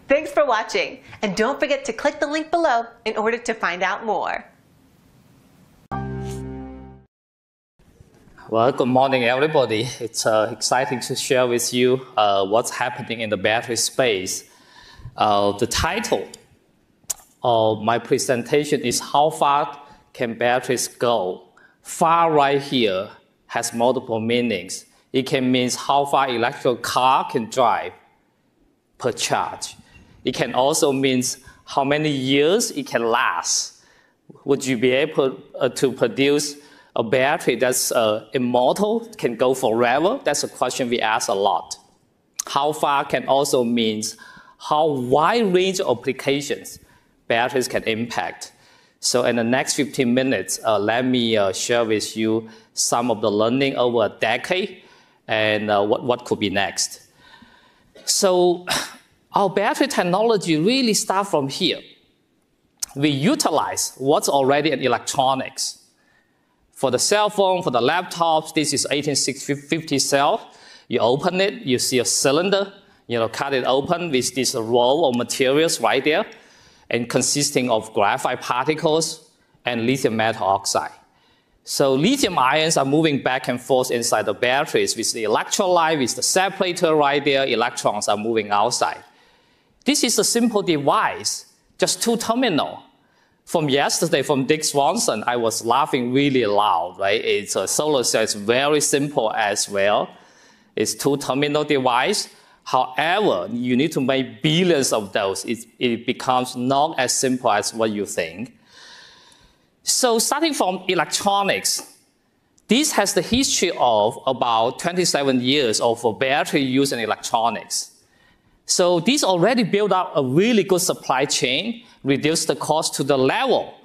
Thanks for watching, and don't forget to click the link below in order to find out more. Well, good morning, everybody. It's exciting to share with you what's happening in the battery space. The title of my presentation is How Far Can Batteries Go? Far right here has multiple meanings. It can mean how far electrical car can drive per charge. It can also mean how many years it can last. Would you be able to produce a battery that's immortal, can go forever? That's a question we ask a lot. How far can also mean how wide range of applications batteries can impact. So in the next 15 minutes, let me share with you some of the learning over a decade and what could be next. So our battery technology really starts from here. We utilize what's already in electronics. For the cell phone, for the laptops, this is 18650 cell. You open it, you see a cylinder, cut it open with this roll of materials right there, and consisting of graphite particles and lithium metal oxide. So lithium ions are moving back and forth inside the batteries with the electrolyte, with the separator right there, electrons are moving outside. This is a simple device, just two terminals. From yesterday, from Dick Swanson, I was laughing really loud, right? It's a solar cell, it's very simple as well. It's two terminal device. However, you need to make billions of those. It becomes not as simple as what you think. So starting from electronics, this has the history of about 27 years of battery use in electronics. So this already built up a really good supply chain, reduced the cost to the level.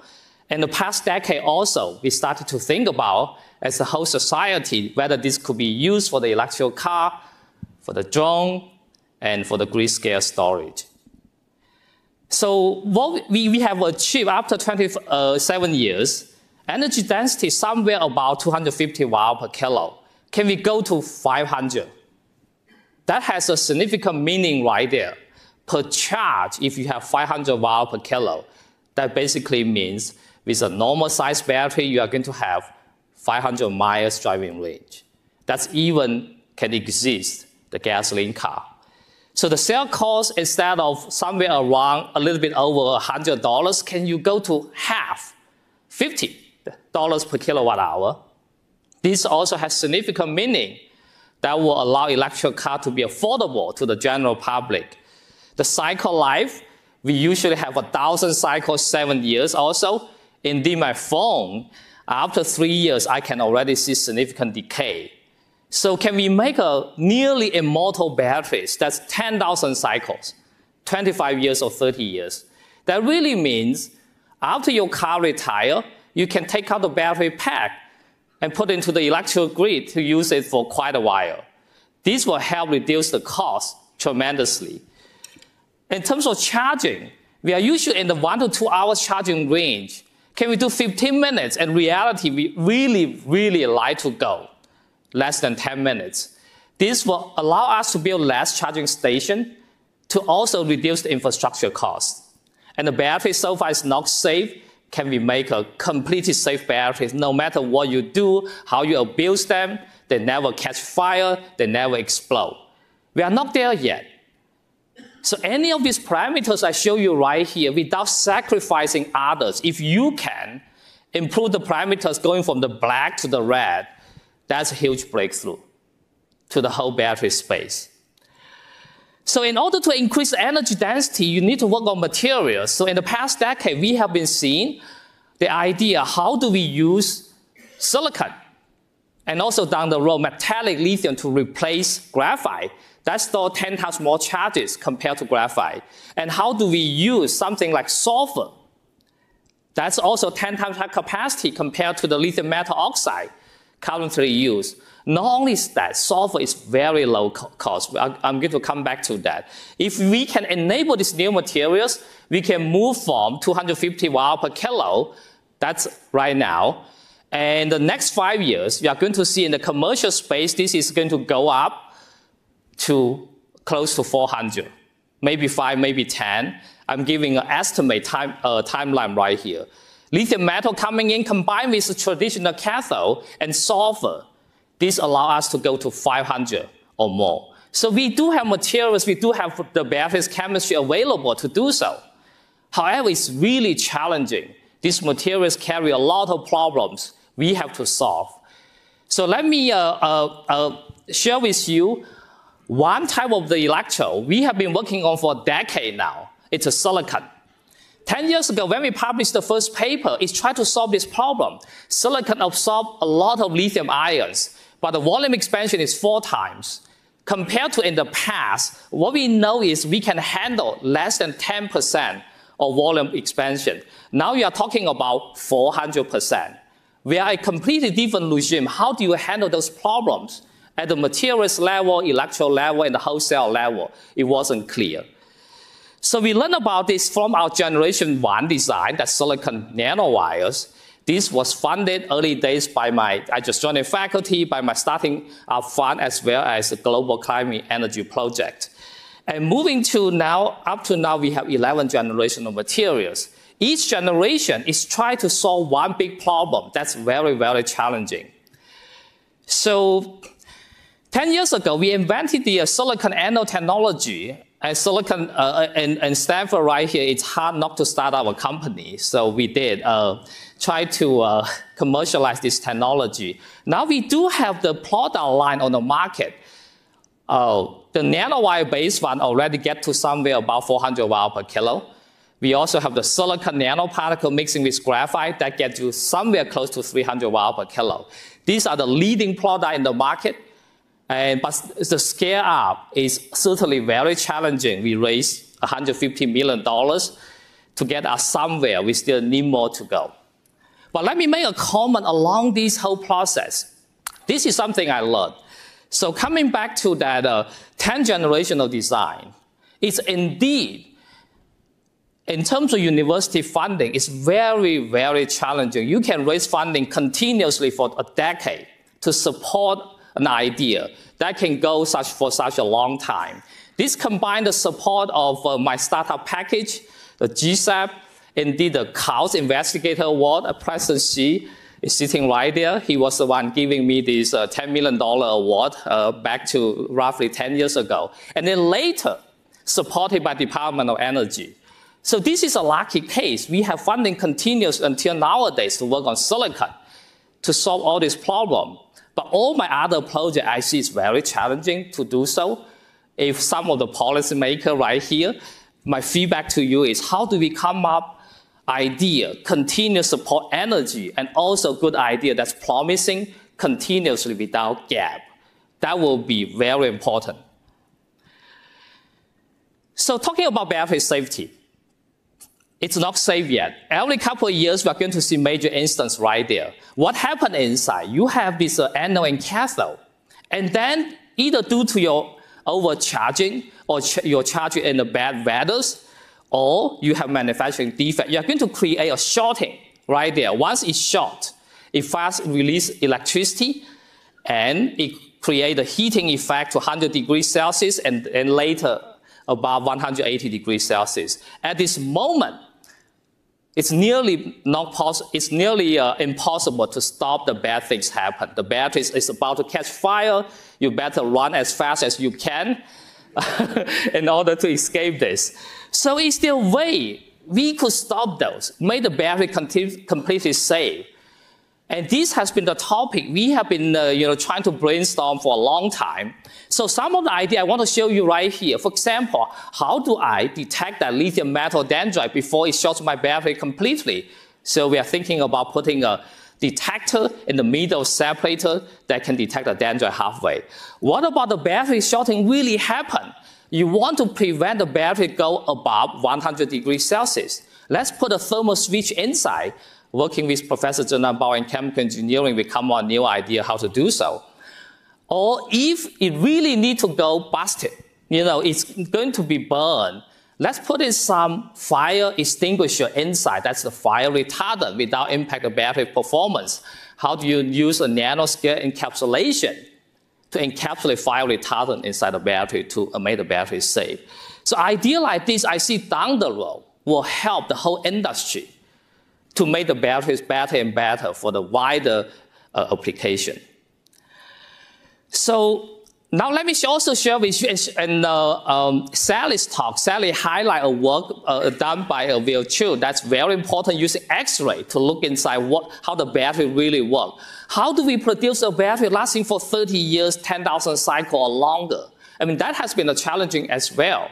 In the past decade also, we started to think about, as a whole society, whether this could be used for the electrical car, for the drone, and for the grid-scale storage. So what we have achieved after 27 years, energy density somewhere about 250 watt per kilo. Can we go to 500? That has a significant meaning right there. Per charge, if you have 500 watt per kilo, that basically means with a normal size battery, you are going to have 500 miles driving range. That's even can exist the gasoline car. So the cell cost, instead of somewhere around a little bit over $100, can you go to half, $50 per kilowatt hour? This also has significant meaning that will allow electric car to be affordable to the general public. The cycle life, we usually have 1,000 cycles, 7 years also. Indeed, my phone, after 3 years, I can already see significant decay. So can we make a nearly immortal batteries that's 10,000 cycles, 25 years or 30 years? That really means after your car retire, you can take out the battery pack and put it into the electrical grid to use it for quite a while. This will help reduce the cost tremendously. In terms of charging, we are usually in the 1 to 2 hours charging range. Can we do 15 minutes? In reality, we really like to go less than 10 minutes. This will allow us to build less charging station to also reduce the infrastructure costs. And the battery so far is not safe. Can we make a completely safe battery? No matter what you do, how you abuse them, they never catch fire, they never explode. We are not there yet. So any of these parameters I show you right here, without sacrificing others, if you can improve the parameters going from the black to the red, that's a huge breakthrough to the whole battery space. So in order to increase energy density, you need to work on materials. So in the past decade, we have been seeing the idea, how do we use silicon and also down the road metallic lithium to replace graphite that store 10 times more charges compared to graphite. And how do we use something like sulfur? That's also 10 times higher capacity compared to the lithium metal oxide currently used. Not only is that, sulfur is very low cost. I'm going to come back to that. If we can enable these new materials, we can move from 250 watt per kilo, that's right now, and the next 5 years, we are going to see in the commercial space, this is going to go up to close to 400. maybe 5, maybe 10. I'm giving an estimate timeline right here. Lithium metal coming in combined with the traditional cathode and sulfur. This allows us to go to 500 or more. So we do have materials, we do have the batteries chemistry available to do so. However, it's really challenging. These materials carry a lot of problems we have to solve. So let me share with you one type of the electrode we have been working on for a decade now. It's a silicon. 10 years ago, when we published the first paper, it's trying to solve this problem. Silicon absorbs a lot of lithium ions, but the volume expansion is 4 times. Compared to in the past, what we know is we can handle less than 10% of volume expansion. Now you are talking about 400%. We are a completely different regime. How do you handle those problems? At the materials level, electrode level, and the whole cell level, it wasn't clear. So we learned about this from our generation 1 design, that silicon nanowires. This was funded early days by I just joined the faculty, by my starting up fund, as well as the Global Climate Energy Project. And moving to now, up to now, we have 11 generations of materials. Each generation is trying to solve one big problem that's very, very challenging. So 10 years ago, we invented the silicon anode technology. And silicon and Stanford right here, it's hard not to start our company. So we did try to commercialize this technology. Now we do have the product line on the market. The nanowire-based one already get to somewhere about 400 watts per kilo. We also have the silicon nanoparticle mixing with graphite that gets you somewhere close to 300 watts per kilo. These are the leading products in the market. But the scale up is certainly very challenging. We raised $150 million to get us somewhere. We still need more to go. But let me make a comment along this whole process. This is something I learned. So coming back to that 10th generation of design, it's indeed, in terms of university funding, it's very, very challenging. You can raise funding continuously for a decade to support an idea that can go for such a long time. This combined the support of my startup package, the GSAP, indeed the Chaos Investigator Award. President Xi is sitting right there. He was the one giving me this $10 million award back to roughly 10 years ago. And then later, supported by Department of Energy. So this is a lucky case. We have funding continuous until nowadays to work on silicon to solve all this problem. But all my other projects, I see it's very challenging to do so. If some of the policymakers right here, my feedback to you is how do we come up idea, continue support energy, and also good idea that's promising continuously without gap. That will be very important. So talking about battery safety, it's not safe yet. Every couple of years, we're going to see major instance right there. What happened inside? You have this anode and cathode. And then either due to your overcharging or you're charging in the bad weathers, or you have manufacturing defect, you're going to create a shorting right there. Once it's short, it fast releases electricity and it creates a heating effect to 100 degrees Celsius and later about 180 degrees Celsius. At this moment, it's nearly impossible to stop the bad things happen. The battery is about to catch fire. You better run as fast as you can in order to escape this. So is there a way we could stop those, make the battery completely safe? And this has been the topic we have been trying to brainstorm for a long time. So some of the ideas I want to show you right here. For example, how do I detect that lithium metal dendrite before it shorts my battery completely? So we are thinking about putting a detector in the middle separator that can detect the dendrite halfway. What about the battery shorting really happen? You want to prevent the battery go above 100 degrees Celsius. Let's put a thermal switch inside. Working with Professor Zhenan Bao in chemical engineering, we come on a new idea how to do so. Or if it really need to go busted, it's going to be burned, let's put in some fire extinguisher inside. That's the fire retardant without impact the battery performance. How do you use a nanoscale encapsulation to encapsulate fire retardant inside the battery to make the battery safe? So idea like this, I see down the road, will help the whole industry to make the batteries better and better for the wider application. So now let me also share with you in Sally's talk. Sally highlight a work done by a virtue that's very important using X-ray to look inside how the battery really works. How do we produce a battery lasting for 30 years, 10,000 cycles or longer? I mean, that has been a challenging as well.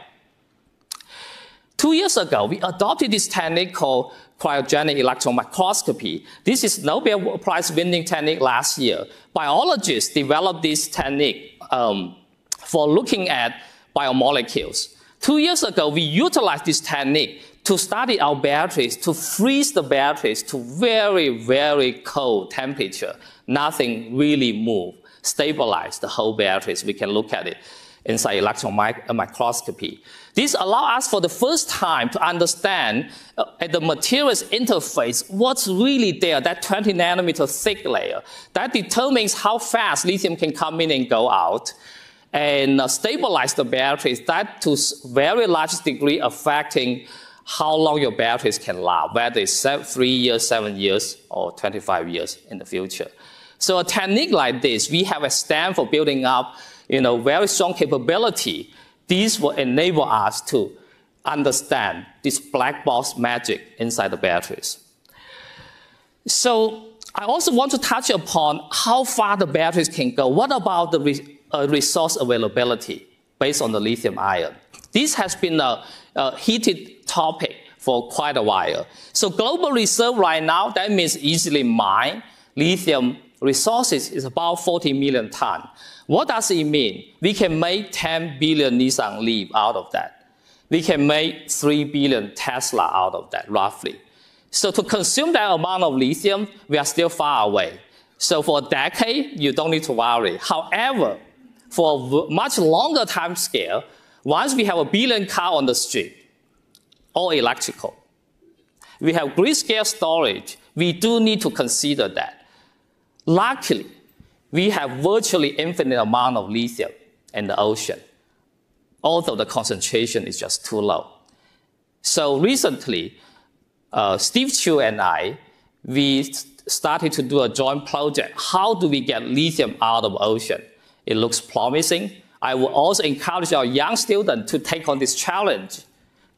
2 years ago, we adopted this technique called cryogenic electron microscopy. This is Nobel Prize winning technique last year. Biologists developed this technique for looking at biomolecules. 2 years ago, we utilized this technique to study our batteries, to freeze the batteries to very, very cold temperature. Nothing really moved. Stabilize the whole batteries. We can look at it inside electron microscopy. This allows us for the first time to understand at the materials interface what's really there, that 20 nanometer thick layer. That determines how fast lithium can come in and go out, and stabilize the batteries. That to very large degree affecting how long your batteries can last, whether it's 3 years, 7 years, or 25 years in the future. So a technique like this, we have a stand for building up very strong capability. These will enable us to understand this black box magic inside the batteries. So I also want to touch upon how far the batteries can go. What about the resource availability based on the lithium ion? This has been a heated topic for quite a while. So global reserve right now, that means easily mined lithium resources is about 40 million tons. What does it mean? We can make 10 billion Nissan Leaf out of that. We can make 3 billion Tesla out of that, roughly. So to consume that amount of lithium, we are still far away. So for a decade, you don't need to worry. However, for a much longer time scale, once we have a billion cars on the street, all electrical, we have grid-scale storage, we do need to consider that. Luckily, we have virtually infinite amount of lithium in the ocean, although the concentration is just too low. So recently, Steve Chu and I, we started to do a joint project. How do we get lithium out of the ocean? It looks promising. I will also encourage our young students to take on this challenge,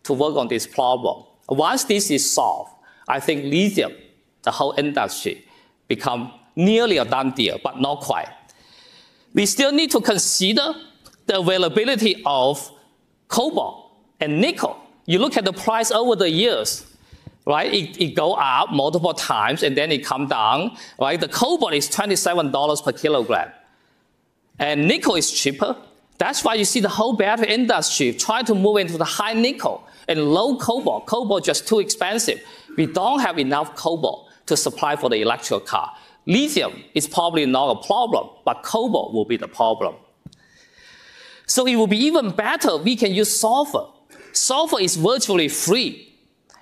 to work on this problem. Once this is solved, I think lithium, the whole industry, become nearly a done deal, but not quite. We still need to consider the availability of cobalt and nickel. You look at the price over the years, right? It go up multiple times and then it come down, right? The cobalt is $27 per kilogram. And nickel is cheaper. That's why you see the whole battery industry try to move into the high nickel and low cobalt. Cobalt just too expensive. We don't have enough cobalt to supply for the electric car. Lithium is probably not a problem, but cobalt will be the problem. So it will be even better we can use sulfur. Sulfur is virtually free.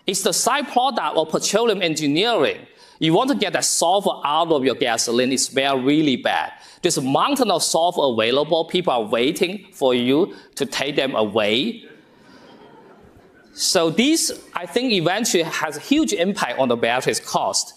It's the side product of petroleum engineering. You want to get that sulfur out of your gasoline, it smells really bad. There's a mountain of sulfur available. People are waiting for you to take them away. So this, I think, eventually has a huge impact on the battery's cost.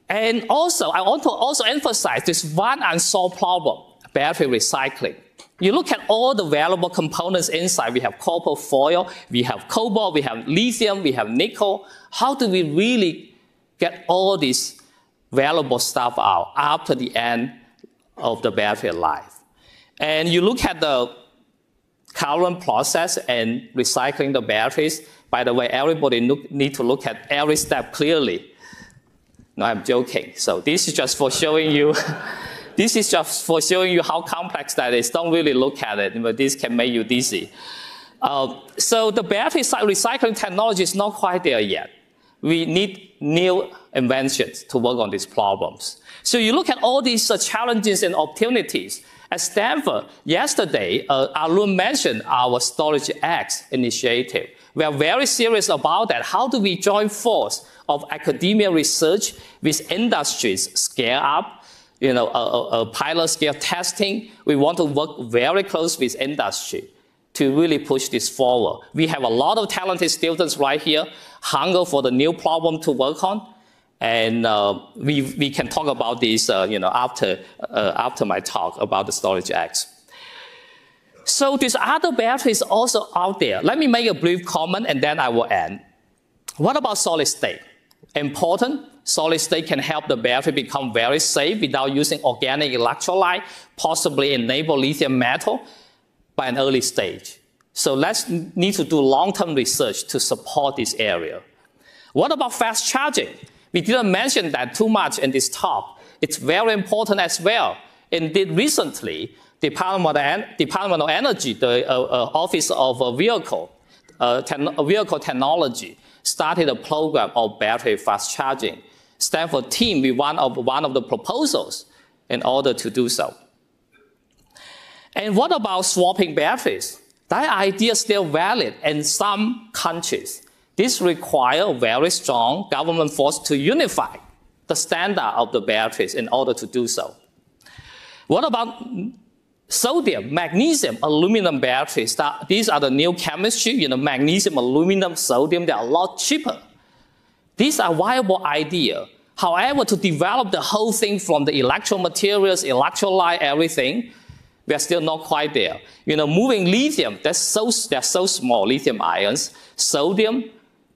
And also, I want to also emphasize this one unsolved problem, battery recycling. You look at all the valuable components inside. We have copper foil, we have cobalt, we have lithium, we have nickel. How do we really get all this valuable stuff out after the end of the battery life? And you look at the current process and recycling the batteries. By the way, everybody need to look at every step clearly. No, I'm joking. So this is just for showing you, this is just for showing you how complex that is. Don't really look at it, but this can make you dizzy. So the battery recycling technology is not quite there yet. We need new inventions to work on these problems. So you look at all these challenges and opportunities. At Stanford, yesterday, Arun mentioned our Storage X initiative. We are very serious about that. How do we join force of academia research with industries, scale up, pilot scale testing? We want to work very close with industry to really push this forward. We have a lot of talented students right here, hunger for the new problem to work on, and we can talk about this after my talk about the storage X. So there's other batteries also out there. Let me make a brief comment and then I will end. What about solid state? Important. Solid state can help the battery become very safe without using organic electrolyte, possibly enable lithium metal by an early stage. So let's need to do long-term research to support this area. What about fast charging? We didn't mention that too much in this talk. It's very important as well. Indeed, recently, Department of Energy, the Office of Vehicle Technology, started a program of battery fast charging. Stanford team with one of the proposals in order to do so. And what about swapping batteries? That idea is still valid in some countries. This requires very strong government force to unify the standard of the batteries in order to do so. What about sodium, magnesium, aluminum batteries? These are the new chemistry, magnesium, aluminum, sodium, they are a lot cheaper. These are viable ideas. However, to develop the whole thing from the electromaterials, electrolyte, everything, we are still not quite there. Moving lithium, they're so small, lithium ions, sodium,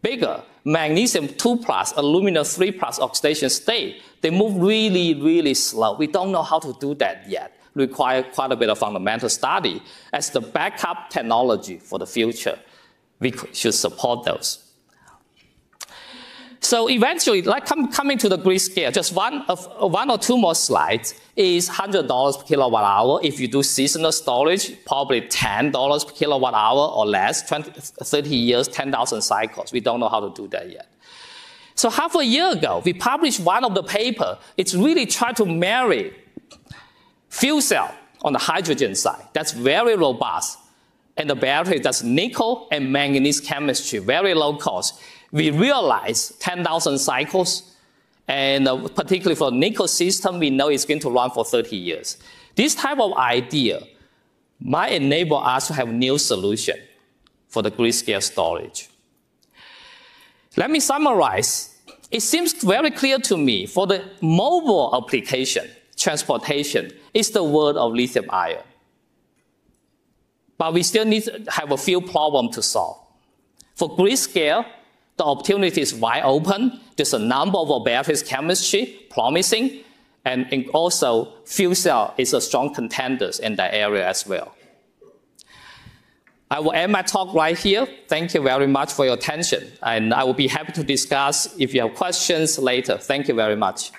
bigger, magnesium 2+, aluminum 3+ oxidation state. They move really, really slow. We don't know how to do that yet. Require quite a bit of fundamental study. As the backup technology for the future, we should support those. So eventually, coming to the grid scale, just one or two more slides is $100 per kilowatt hour. If you do seasonal storage, probably $10 per kilowatt hour or less, 30 years, 10,000 cycles. We don't know how to do that yet. So half a year ago, we published one of the paper. It's really trying to marry fuel cell on the hydrogen side. That's very robust. And the battery, that's nickel and manganese chemistry, very low cost. We realized 10,000 cycles, and particularly for the nickel system, we know it's going to run for 30 years. This type of idea might enable us to have a new solution for the grid scale storage. Let me summarize. It seems very clear to me for the mobile application, transportation, is the world of lithium ion. But we still need to have a few problems to solve. For grid scale, the opportunity is wide open. There's a number of batteries chemistry promising, and also fuel cell is a strong contender in that area as well. I will end my talk right here. Thank you very much for your attention, and I will be happy to discuss if you have questions later. Thank you very much.